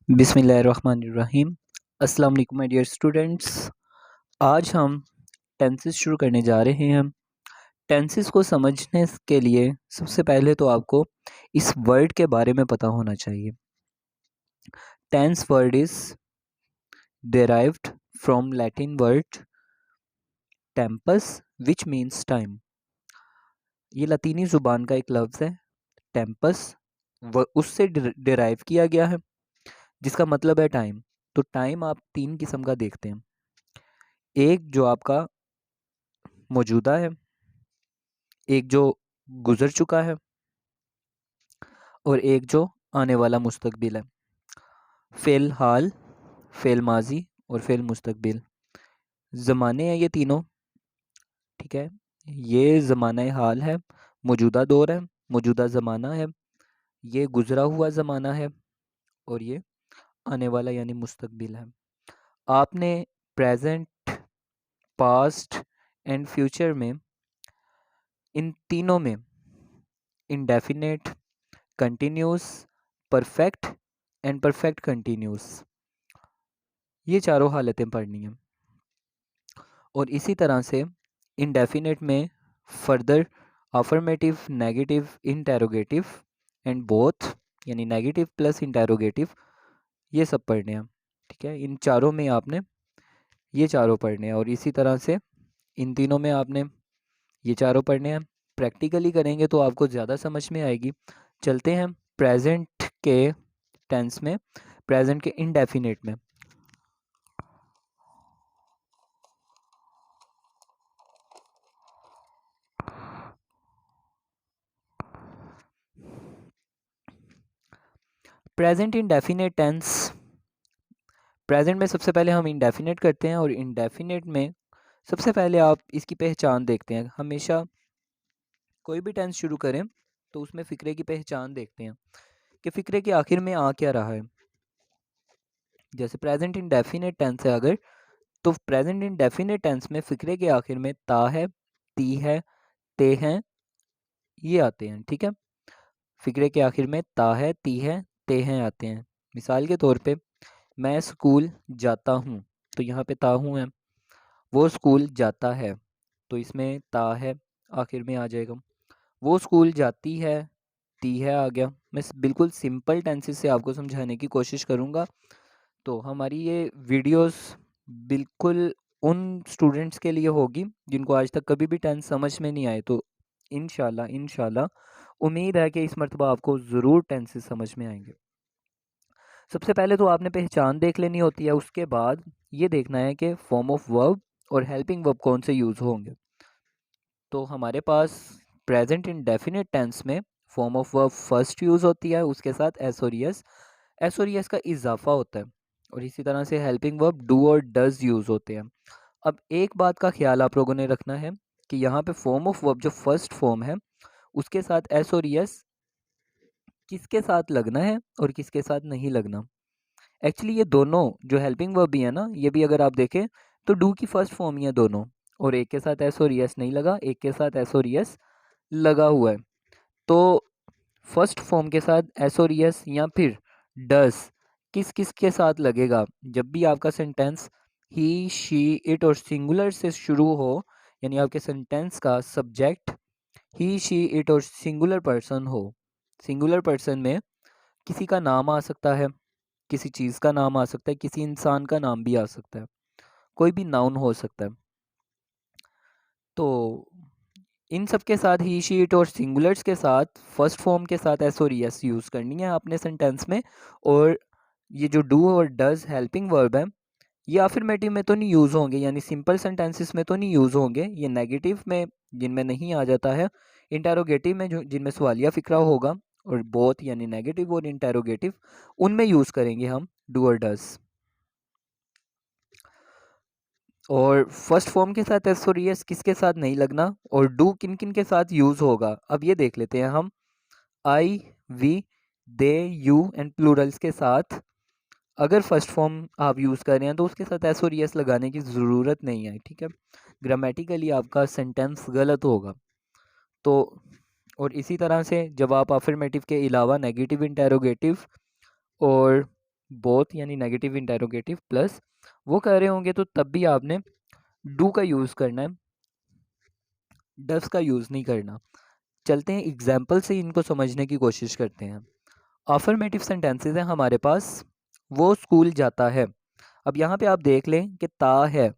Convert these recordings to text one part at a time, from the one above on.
बिस्मिल्लाहिर्रहमानिर्रहीम। अस्सलाम वालेकुम माय डियर स्टूडेंट्स। आज हम टेंसेस शुरू करने जा रहे हैं। टेंसेस को समझने के लिए सबसे पहले तो आपको इस वर्ड के बारे में पता होना चाहिए। Tense word is derived from Latin word tempus which means time. ये लतीनी ज़ुबान का एक लफ्ज़ है टेम्पस, उससे डिराइव किया गया है जिसका मतलब है टाइम। तो टाइम आप तीन किस्म का देखते हैं, एक जो आपका मौजूदा है, एक जो गुज़र चुका है और एक जो आने वाला मुस्तकबिल है। फ़ेल हाल, फ़ेल माज़ी और फ़ेल मुस्तकबिल ज़माने हैं ये तीनों, ठीक है। ये ज़माना हाल है, मौजूदा दौर है, मौजूदा ज़माना है, ये गुज़रा हुआ ज़माना है और ये आने वाला यानी मुस्तकबिल है। आपने प्रेजेंट, पास्ट एंड फ्यूचर में इन तीनों में indefinite, continuous, perfect and perfect continuous, ये चारों हालतें पढ़नी हैं। और इसी तरह से इंडेफिनेट में further, affirmative, negative, interrogative and both यानी नेगेटिव प्लस इंटेरोगेटिव, ये सब पढ़ने हैं, ठीक है। इन चारों में आपने ये चारों पढ़ने हैं और इसी तरह से इन तीनों में आपने ये चारों पढ़ने हैं। प्रैक्टिकली करेंगे तो आपको ज़्यादा समझ में आएगी। चलते हैं प्रेजेंट के टेंस में, प्रेजेंट के इंडेफिनेट में। प्रेजेंट इंडेफिनेट टेंस, प्रेजेंट में सबसे पहले हम इंडेफिनेट करते हैं और इंडेफिनेट में सबसे पहले आप इसकी पहचान देखते हैं। हमेशा कोई भी टेंस शुरू करें तो उसमें फ़िक्रे की पहचान देखते हैं कि फ़िक्रे के आखिर में आ क्या रहा है। जैसे प्रेजेंट इंडेफिनेट टेंस है अगर, तो प्रेजेंट इंडेफिनेट टेंस में फ़िक्रे के आखिर में ता है, ती है, ते हैं, ये आते हैं, ठीक है। फ़िक्रे के आखिर में ता है, ती है, ते हैं आते हैं। मिसाल के तौर पे मैं स्कूल जाता हूँ, तो यहाँ पे ता हूँ है। वो स्कूल जाता है, तो इसमें ता है, आखिर में आ जाएगा। वो स्कूल जाती है, ती है आ गया। मैं बिल्कुल सिंपल टेंसेस से आपको समझाने की कोशिश करूँगा। तो हमारी ये वीडियोस बिल्कुल उन स्टूडेंट्स के लिए होगी जिनको आज तक कभी भी टेंस समझ में नहीं आए। तो इंशाल्लाह इंशाल्लाह उम्मीद है कि इस मर्तबा आपको ज़रूर टेंसेस समझ में आएंगे। सबसे पहले तो आपने पहचान देख लेनी होती है, उसके बाद ये देखना है कि फॉर्म ऑफ वर्ब और हेल्पिंग वर्ब कौन से यूज़ होंगे। तो हमारे पास प्रेजेंट इंडेफिनिट टेंस में form of verb first use होती है, उसके साथ एस और यस, एस और यस का इजाफा होता है। और इसी तरह से हेल्पिंग वर्ब डू और डज यूज़ होते हैं। अब एक बात का ख्याल आप लोगों ने रखना है कि यहाँ पे फॉर्म ऑफ वर्ब जो फर्स्ट फॉर्म है उसके साथ एस और यस किसके साथ लगना है और किसके साथ नहीं लगना। एक्चुअली ये दोनों जो हेल्पिंग वर्ब भी है ना, ये भी अगर आप देखें तो डू की फर्स्ट फॉर्म ही है दोनों, और एक के साथ एस और यस नहीं लगा, एक के साथ एस और यस लगा हुआ है। तो फर्स्ट फॉर्म के साथ एस और यस या फिर डस किस किस के साथ लगेगा जब भी आपका सेंटेंस ही, शी, इट और सिंगुलर से शुरू हो, यानी आपके सेंटेंस का सब्जेक्ट ही, शी, इट और सिंगुलर पर्सन हो। सिंगुलर पर्सन में किसी का नाम आ सकता है, किसी चीज़ का नाम आ सकता है, किसी इंसान का नाम भी आ सकता है, कोई भी नाउन हो सकता है। तो इन सब के साथ ही, शी, इट और सिंगुलर्स के साथ फर्स्ट फॉर्म के साथ एस और यस यूज़ करनी है आपने सेंटेंस में। और ये जो डू और डज हेल्पिंग वर्ब है ये अफर्मेटिव में तो नहीं यूज़ होंगे, यानी सिंपल सेंटेंसेस में तो नहीं यूज़ होंगे, ये नेगेटिव में जिनमें नहीं आ जाता है, इंटेरोगेटिव में जो जिनमें सवालिया फ़िक्रा होगा, और बोथ यानी नेगेटिव और इंटेरोगेटिव उनमें यूज़ करेंगे हम डू और डज। और फर्स्ट फॉर्म के साथ एस और यस किसके साथ नहीं लगना और डू किन किन के साथ यूज़ होगा, अब ये देख लेते हैं हम। I, we, they, you and plurals के साथ अगर फर्स्ट फॉर्म आप यूज़ कर रहे हैं तो उसके साथ एस और यस लगाने की ज़रूरत नहीं है, ठीक है। ग्रामेटिकली आपका सेंटेंस गलत होगा। तो और इसी तरह से जब आप अफर्मेटिव के अलावा नेगेटिव, इंटेरोगेटिव और बोथ यानी नेगेटिव इंटेरोगेटिव प्लस वो कह रहे होंगे तो तब भी आपने डू का यूज़ करना है, डस का यूज़ नहीं करना। चलते हैं एग्जाम्पल से इनको समझने की कोशिश करते हैं। अफर्मेटिव सेंटेंसेस हैं हमारे पास, वो स्कूल जाता है। अब यहाँ पे आप देख लें कि ता है,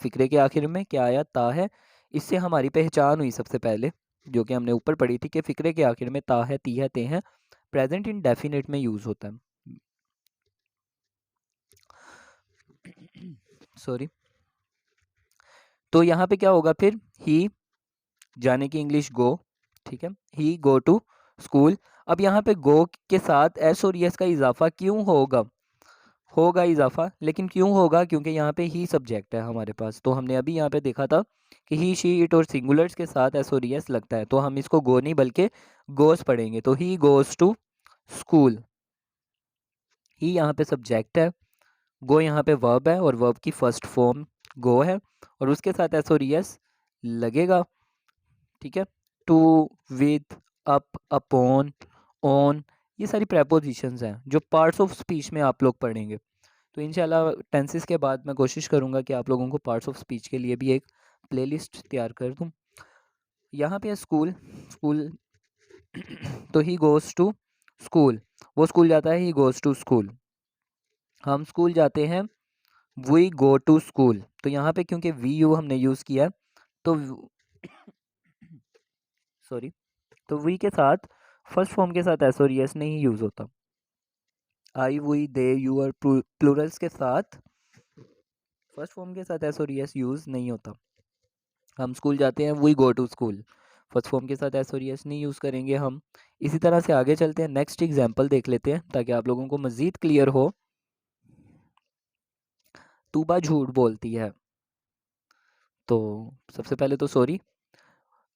फिक्रे के आखिर में क्या आया, ता है। इससे हमारी पहचान हुई सबसे पहले, जो कि हमने ऊपर पढ़ी थी कि फिक्रे के आखिर में ता है, ती है, ते हैं प्रेजेंट इंडेफिनिट में यूज़ होता है। सॉरी। तो यहाँ पे क्या होगा फिर, ही जाने की इंग्लिश गो, ठीक है, ही गो टू स्कूल। अब यहाँ पे गो के साथ एस और यस का इजाफा क्यों होगा, होगा इजाफा, लेकिन क्यों होगा, क्योंकि यहाँ पे ही सब्जेक्ट है हमारे पास। तो हमने अभी यहाँ पे देखा था कि ही शी इट और सिंगुलर्स के साथ एस और यस लगता है, तो हम इसको गो नहीं बल्कि गोस पढ़ेंगे। तो ही गोस टू स्कूल, ही यहाँ पे सब्जेक्ट है, गो यहाँ पे वर्ब है और वर्ब की फर्स्ट फॉर्म गो है और उसके साथ एस और यस लगेगा, ठीक है। To, with, up, upon, on, ये सारी प्रेपोजिशंस हैं जो पार्ट्स ऑफ स्पीच में आप लोग पढ़ेंगे। तो इंशाल्लाह टेंसेस के बाद मैं कोशिश करूँगा कि आप लोगों को पार्ट्स ऑफ स्पीच के लिए भी एक प्लेलिस्ट तैयार कर दूँ। यहाँ पे है स्कूल, स्कूल तो ही गोज़ टू स्कूल, वो स्कूल जाता है, ही गोज़ टू स्कूल। हम स्कूल जाते हैं, वी गो टू स्कूल। तो यहाँ पे क्योंकि वी यू हमने यूज़ किया तो सॉरी, तो वी के साथ फर्स्ट फॉर्म के साथ एस और यस नहीं यूज़ होता। आई, वी, दे, यू और प्लूरल्स के साथ फर्स्ट फॉर्म के साथ एस और यस यूज़ नहीं होता। हम स्कूल जाते हैं, we go to school, first form के साथ एस और यस नहीं यूज़ करेंगे हम। इसी तरह से आगे चलते हैं, नेक्स्ट एग्जांपल देख लेते हैं ताकि आप लोगों को मज़ीद क्लियर हो। तूबा झूठ बोलती है। तो सबसे पहले तो सॉरी,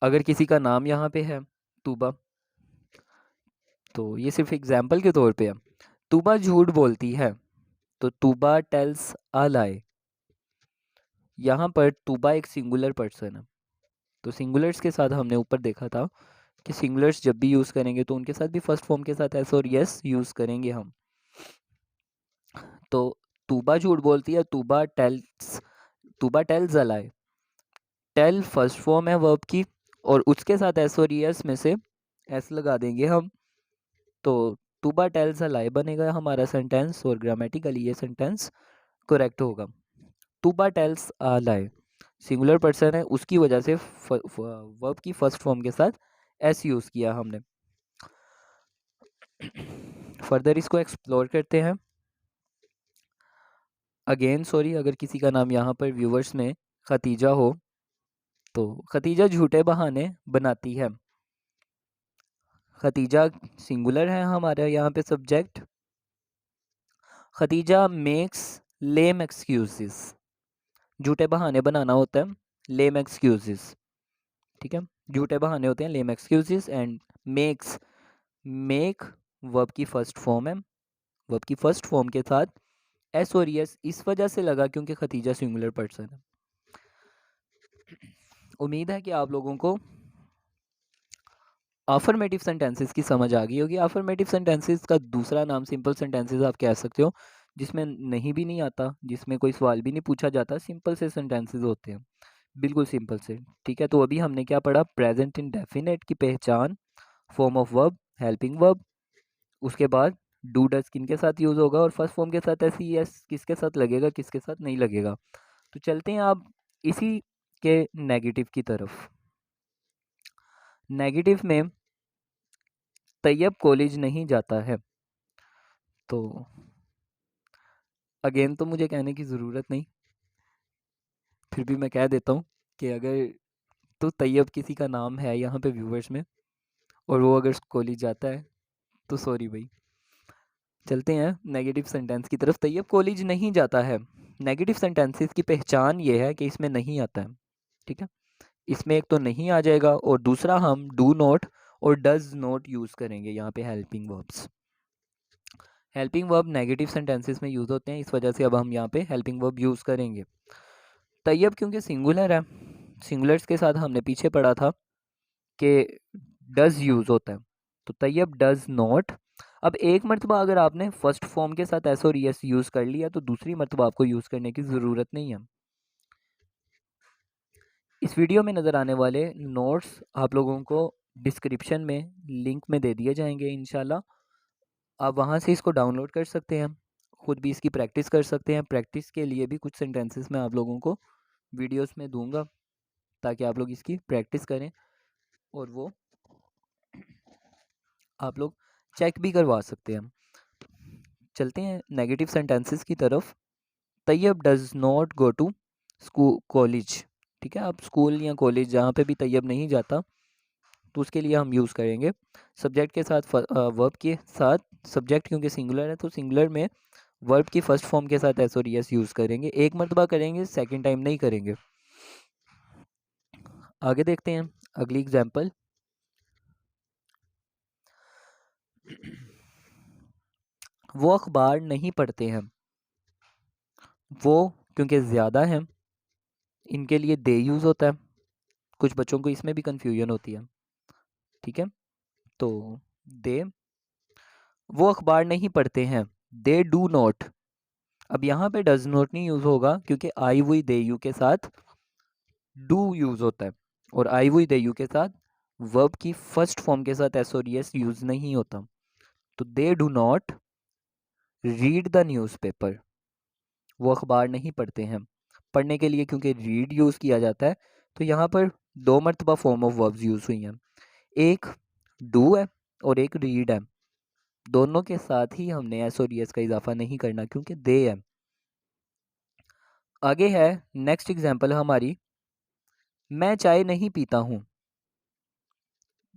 अगर किसी का नाम यहाँ पे है तूबा, तो ये सिर्फ एग्जाम्पल के तौर पे है। तूबा झूठ बोलती है, तो तूबा टेल्स अ लाई। यहाँ पर तूबा एक सिंगुलर पर्सन है, तो सिंगुलर्स के साथ हमने ऊपर देखा था कि सिंगुलर्स जब भी यूज़ करेंगे तो उनके साथ भी फर्स्ट फॉर्म के साथ एस और यस यूज़ करेंगे हम। तो तूबा झूठ बोलती है, Tuba tells a lie. Tell first form है वर्ब की और उसके साथ एस और यस में से एस लगा देंगे हम, तो तूबा टेल्स अ लाई बनेगा हमारा सेंटेंस और ग्रामेटिकली ये सेंटेंस करेक्ट होगा। Tuba tells a lie singular person है, उसकी वजह से वर्ब की फर्स्ट फॉर्म के साथ एस यूज़ किया हमने। फर्दर इसको एक्सप्लोर करते हैं। अगेन सॉरी, अगर किसी का नाम यहाँ पर व्यूवर्स में खतीजा हो, तो खतीजा झूठे बहाने बनाती है। खतीजा सिंगुलर है हमारे यहाँ पे सब्जेक्ट। खतीजा मेक्स लेम एक्सक्यूजेस, झूठे बहाने बनाना होता है, लेम एक्सक्यूजेस, ठीक है, झूठे बहाने होते हैं lame excuses. And makes, make verb की फर्स्ट फॉर्म है, वर्ब की फर्स्ट फॉर्म के साथ एस और यस इस वजह से लगा क्योंकि खतीजा सिंगुलर पर्सन है। उम्मीद है कि आप लोगों को अफर्मेटिव सेंटेंसेस की समझ आ गई होगी। अफर्मेटिव सेंटेंसेस का दूसरा नाम सिंपल सेंटेंसेस आप कह सकते हो, जिसमें नहीं भी नहीं आता, जिसमें कोई सवाल भी नहीं पूछा जाता, सिंपल से सेंटेंसेस होते हैं, बिल्कुल सिंपल से, ठीक है। तो अभी हमने क्या पढ़ा, प्रेजेंट इंडेफिनिट की पहचान, form of verb, helping verb, उसके बाद डू डज किन के साथ यूज़ होगा और फर्स्ट फॉर्म के साथ ऐसी यस किसके साथ लगेगा किसके साथ नहीं लगेगा। तो चलते हैं आप इसी के नेगेटिव की तरफ। नेगेटिव में तैयब कॉलेज नहीं जाता है। तो अगेन तो मुझे कहने की ज़रूरत नहीं, फिर भी मैं कह देता हूँ कि अगर तो तैयब किसी का नाम है यहाँ पे व्यूवर्स में और वो अगर कॉलेज जाता है तो सॉरी भाई। चलते हैं नेगेटिव सेंटेंस की तरफ। तैयब कॉलेज नहीं जाता है, नेगेटिव सेंटेंसेस की पहचान ये है कि इसमें नहीं आता है, ठीक है। इसमें एक तो नहीं आ जाएगा और दूसरा हम डू नॉट और डज नॉट यूज़ करेंगे यहाँ पे helping verbs. Helping verb negative sentences में यूज़ होते हैं, इस वजह से अब हम यहाँ पे हेल्पिंग वर्ब यूज़ करेंगे। तैयब क्योंकि सिंगुलर है, सिंगुलर्स के साथ हमने पीछे पढ़ा था कि डज यूज़ होता है, तो तैयब डज नॉट। अब एक मरतबा अगर आपने फर्स्ट फॉर्म के साथ एस और एस यूज़ कर लिया तो दूसरी मरतबा आपको यूज़ करने की ज़रूरत नहीं है। इस वीडियो में नज़र आने वाले नोट्स आप लोगों को डिस्क्रिप्शन में लिंक में दे दिए जाएंगे इंशाल्लाह। आप वहाँ से इसको डाउनलोड कर सकते हैं, ख़ुद भी इसकी प्रैक्टिस कर सकते हैं। प्रैक्टिस के लिए भी कुछ सेंटेंसेस मैं आप लोगों को वीडियोस में दूंगा ताकि आप लोग इसकी प्रैक्टिस करें और वो आप लोग चेक भी करवा सकते हैं। चलते हैं नेगेटिव सेंटेंसेस की तरफ। Tayyab does not go to school college. ठीक है, आप स्कूल या कॉलेज जहाँ पे भी तैयब नहीं जाता तो उसके लिए हम यूज़ करेंगे सब्जेक्ट के साथ वर्ब के साथ। सब्जेक्ट क्योंकि सिंगुलर है तो सिंगुलर में वर्ब की फर्स्ट फॉर्म के साथ एस और एस यूज़ करेंगे। एक मरतबा करेंगे, सेकंड टाइम नहीं करेंगे। आगे देखते हैं अगली एग्जांपल। वो अखबार नहीं पढ़ते हैं। वो क्योंकि ज़्यादा है इनके लिए दे यूज़ होता है। कुछ बच्चों को इसमें भी कन्फ्यूजन होती है। ठीक है, तो दे, वो अखबार नहीं पढ़ते हैं। They do not. अब यहाँ पे डज नॉट नहीं यूज़ होगा क्योंकि आई वुई दे यू के साथ डू यूज़ होता है और आई वुई दे यू के साथ वर्ब की फर्स्ट फॉर्म के साथ एस और एस यूज़ नहीं होता। तो they do not read the newspaper. वो अखबार नहीं पढ़ते हैं। पढ़ने के लिए क्योंकि रीड यूज़ किया जाता है तो यहाँ पर दो मरतबा फॉर्म ऑफ वर्ब्स यूज़ हुई हैं। एक डू है और एक रीड है। दोनों के साथ ही हमने एस और एस का इजाफा नहीं करना क्योंकि दे है। आगे है नेक्स्ट एग्जांपल हमारी, मैं चाय नहीं पीता हूँ।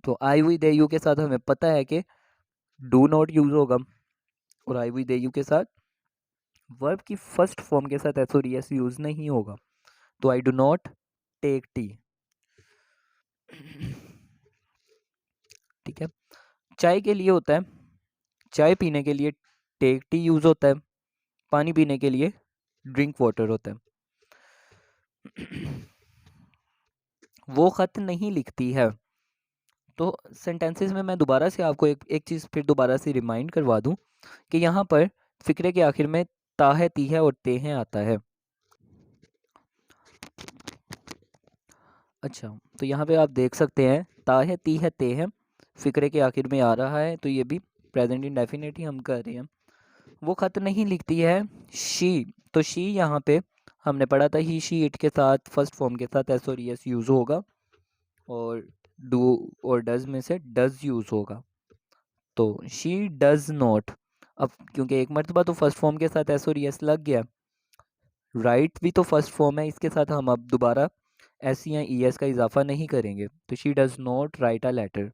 तो आई वी दे यू के साथ हमें पता है कि डू नॉट यूज़ होगा और आई वी दे यू के साथ वर्ब की फर्स्ट फॉर्म के साथ एस और एस यूज़ नहीं होगा। तो I do not take tea. ठीक है, चाय के लिए होता है, चाय पीने के लिए टेक टी यूज़ होता है। पानी पीने के लिए ड्रिंक वाटर होता है। वो ख़त नहीं लिखती है। तो सेंटेंसेस में मैं दोबारा से आपको एक चीज़ फिर दोबारा से रिमाइंड करवा दूं कि यहाँ पर फ़िक्रे के आखिर में ता है, ती है और ते हैं आता है। अच्छा, तो यहाँ पे आप देख सकते हैं ता है, ती है, ते है फ़िक्रे के आखिर में आ रहा है तो ये भी प्रेजेंट इंडेफिनिट ही हम कर रहे हैं। वो ख़त नहीं लिखती है शी। तो शी यहाँ पे हमने पढ़ा था ही शी इट के साथ फर्स्ट फॉर्म के साथ एस और एस यूज़ होगा और डू और डज में से डज यूज़ होगा। तो शी डज नॉट। अब क्योंकि एक मरतबा तो फर्स्ट फॉर्म के साथ एस और एस लग गया, राइट भी तो फर्स्ट फॉर्म है, इसके साथ हम अब दोबारा एस या ई एस का इजाफा नहीं करेंगे। तो she does not write a letter.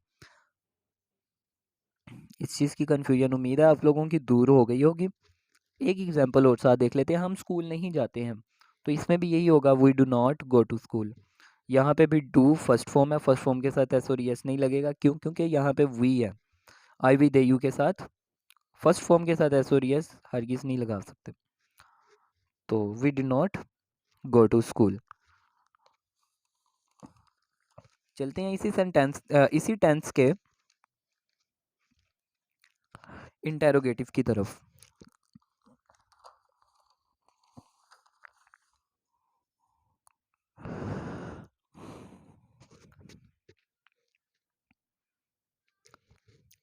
इस चीज़ की कन्फ्यूजन उम्मीद है आप लोगों की दूर हो गई होगी। एक एग्जांपल और साथ देख लेते हैं। हम स्कूल नहीं जाते हैं तो इसमें भी यही होगा, we do not go to school. यहाँ पे भी डू फर्स्ट फॉर्म है, फर्स्ट फॉर्म के साथ एस और एस नहीं लगेगा। क्यों? क्योंकि यहाँ पे वी है। आई वी दे यू के साथ फर्स्ट फॉर्म के साथ एस और एस हरगिज़ नहीं लगा सकते। तो we do not go to school. चलते हैं इसी टेंस के इंटेरोगेटिव की तरफ।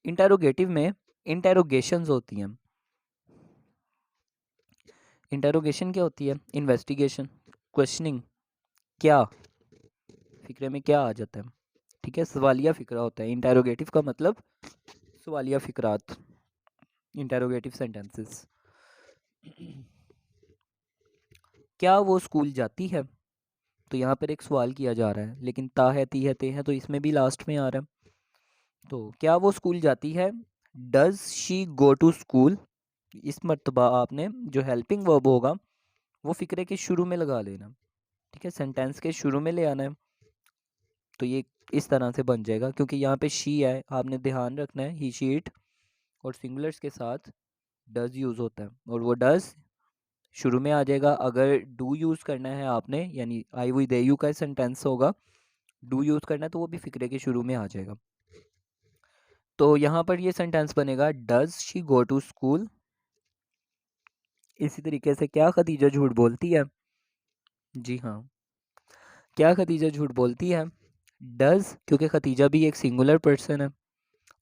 इंटेरोगेटिव में इंटेरोगेशंस होती हैं। इंटेरोगेशन क्या होती है? Investigation, questioning. क्या फिक्रे में क्या आ जाता है? ठीक है, सवालिया फिक्रा होता है। इंटेरोगेटिव का मतलब सवालिया फिक्रात, इंटेरोगेटिव सेंटेंसेस। क्या वो स्कूल जाती है? तो यहाँ पर एक सवाल किया जा रहा है, लेकिन ता है, ती है, ते है तो इसमें भी लास्ट में आ रहा है। तो क्या वो स्कूल जाती है? Does she go to school. इस मरतबा आपने जो हेल्पिंग वर्ब होगा वो फिक्रे के शुरू में लगा लेना। ठीक है, सेंटेंस के शुरू में ले आना है। तो ये इस तरह से बन जाएगा क्योंकि यहाँ पे शी है, आपने ध्यान रखना है ही शी इट और सिंगुलर्स के साथ डज यूज़ होता है और वो डज शुरू में आ जाएगा। अगर डू यूज़ करना है आपने, यानी आई वी दे यू का सेंटेंस होगा, डू यूज़ करना है तो वो भी फिक्रे के शुरू में आ जाएगा। तो यहाँ पर ये सेंटेंस बनेगा does she go to school. इसी तरीके से क्या खदीजा झूठ बोलती है? जी हाँ, क्या खदीजा झूठ बोलती है? डज, क्योंकि खदीजा भी एक सिंगुलर पर्सन है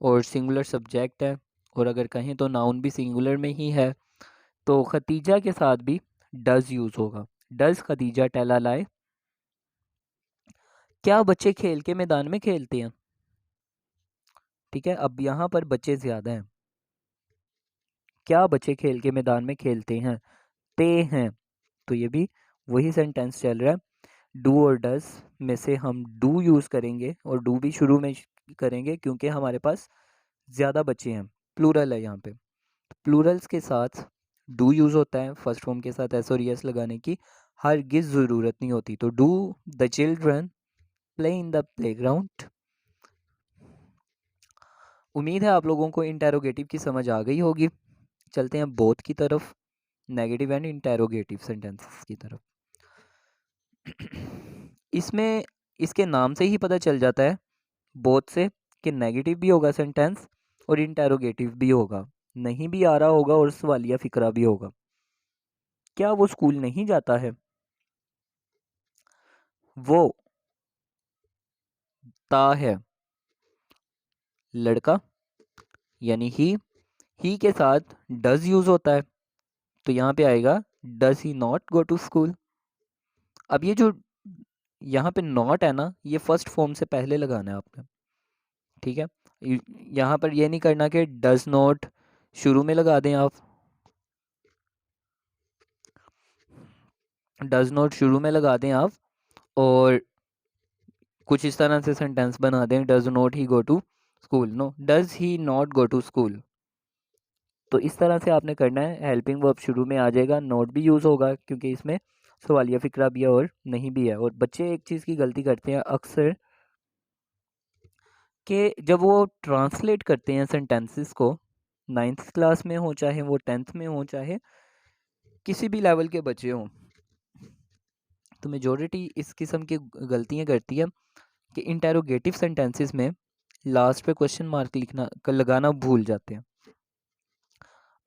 और सिंगुलर सब्जेक्ट है, और अगर कहें तो नाउन भी सिंगुलर में ही है, तो खदीजा के साथ भी डज यूज़ होगा। डज खदीजा टेल अ लाई? क्या बच्चे खेल के मैदान में खेलते हैं? ठीक है, अब यहाँ पर बच्चे ज़्यादा हैं। क्या बच्चे खेल के मैदान में खेलते हैं? ते हैं, तो ये भी वही सेंटेंस चल रहा है। डू और डज में से हम डू यूज़ करेंगे, और डू भी शुरू में करेंगे क्योंकि हमारे पास ज़्यादा बच्चे हैं, प्लूरल है यहाँ पे। प्लूरल्स के साथ डू यूज़ होता है, फर्स्ट फॉर्म के साथ एस और यस लगाने की हरगिज़ ज़रूरत नहीं होती। तो do the children play in the playground? उम्मीद है आप लोगों को इंटेरोगेटिव की समझ आ गई होगी। चलते हैं बोथ की तरफ, नेगेटिव एंड इंटेरोगेटिव सेंटेंसेस की तरफ। इसमें इसके नाम से ही पता चल जाता है बोथ से कि नेगेटिव भी होगा सेंटेंस और इंटेरोगेटिव भी होगा, नहीं भी आ रहा होगा और सवालिया फिक्रा भी होगा। क्या वो स्कूल नहीं जाता है? वो ता है लड़का, यानी ही के साथ डज यूज होता है, तो यहाँ पे आएगा does he not go to school. अब ये जो यहाँ पे नॉट है ना, ये फर्स्ट फॉर्म से पहले लगाना है आपने, ठीक है। यहाँ पर ये नहीं करना कि डज नॉट शुरू में लगा दें आप, डज नॉट शुरू में लगा दें आप और कुछ इस तरह से सेंटेंस बना दें, does not he go to school. No, does he not go to school. तो इस तरह से आपने करना है। हेल्पिंग वर्ब शुरू में आ जाएगा, नॉट भी यूज़ होगा क्योंकि इसमें सवालिया फिक्रा भी है और नहीं भी है। और बच्चे एक चीज़ की गलती करते हैं अक्सर, कि जब वो ट्रांसलेट करते हैं सेंटेंसेस को, 9th क्लास में हो चाहे वो 10th में हो, चाहे किसी भी लेवल के बच्चे हों, तो मेजॉरिटी इस किस्म की गलतियाँ करती है कि इंटेरोगेटिव सेंटेंसेस में लास्ट पे क्वेश्चन मार्क लगाना भूल जाते हैं।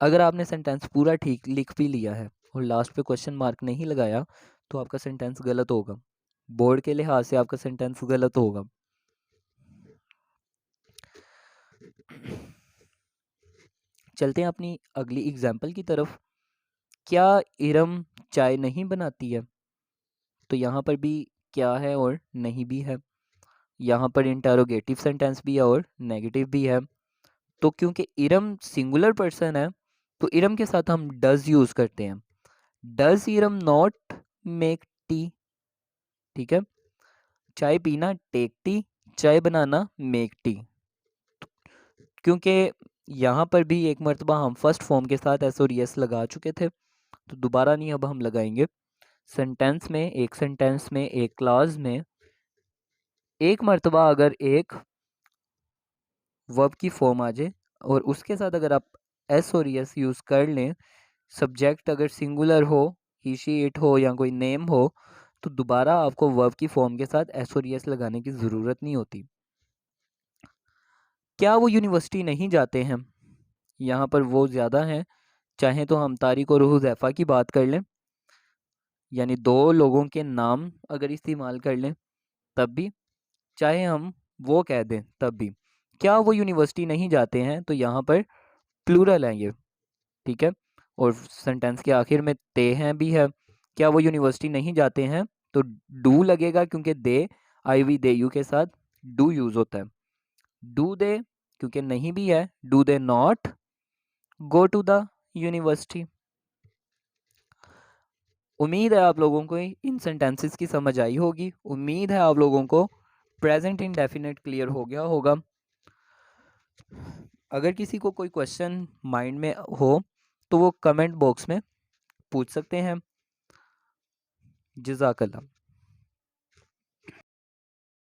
अगर आपने सेंटेंस पूरा ठीक लिख भी लिया है और लास्ट पे क्वेश्चन मार्क नहीं लगाया, तो आपका सेंटेंस गलत होगा, बोर्ड के लिहाज से आपका सेंटेंस गलत होगा। चलते हैं अपनी अगली एग्जाम्पल की तरफ। क्या इरम चाय नहीं बनाती है? तो यहाँ पर भी क्या है और नहीं भी है, यहाँ पर इंटेरोगेटिव सेंटेंस भी है और नेगेटिव भी है। तो क्योंकि इरम सिंगुलर पर्सन है, तो इरम के साथ हम डज यूज़ करते हैं। Does Iram not make tea? ठीक है, चाय पीना टेक टी, चाय बनाना मेक टी। क्योंकि यहाँ पर भी एक मरतबा हम फर्स्ट फॉर्म के साथ एस और यस लगा चुके थे, तो दोबारा नहीं अब हम लगाएंगे। सेंटेंस में, एक सेंटेंस में, एक क्लाज में एक मरतबा अगर एक वर्ब की फॉर्म आ जाए और उसके साथ अगर आप एस और यस यूज़ कर लें, सब्जेक्ट अगर सिंगुलर हो, ही शी इट हो या कोई नेम हो, तो दोबारा आपको वर्ब की फॉर्म के साथ एस और यस लगाने की ज़रूरत नहीं होती। क्या वो यूनिवर्सिटी नहीं जाते हैं? यहाँ पर वो ज़्यादा हैं, चाहे तो हम तारिक और हुज़ैफ़ा की बात कर लें, यानी दो लोगों के नाम अगर इस्तेमाल कर लें तब भी, चाहे हम वो कह दें तब भी। क्या वो यूनिवर्सिटी नहीं जाते हैं, तो यहाँ पर प्लूरल है ये, ठीक है। और सेंटेंस के आखिर में ते हैं भी है। क्या वो यूनिवर्सिटी नहीं जाते हैं, तो डू लगेगा क्योंकि दे, आई वी दे यू के साथ डू यूज़ होता है। डू दे, क्योंकि नहीं भी है, do they not go to the university? उम्मीद है आप लोगों को इन सेंटेंसेस की समझ आई होगी। उम्मीद है आप लोगों को प्रेजेंट इंडेफिनिट क्लियर हो गया होगा। अगर किसी को कोई क्वेश्चन माइंड में हो तो वो कमेंट बॉक्स में पूछ सकते हैं। जज़ाकल्लाह।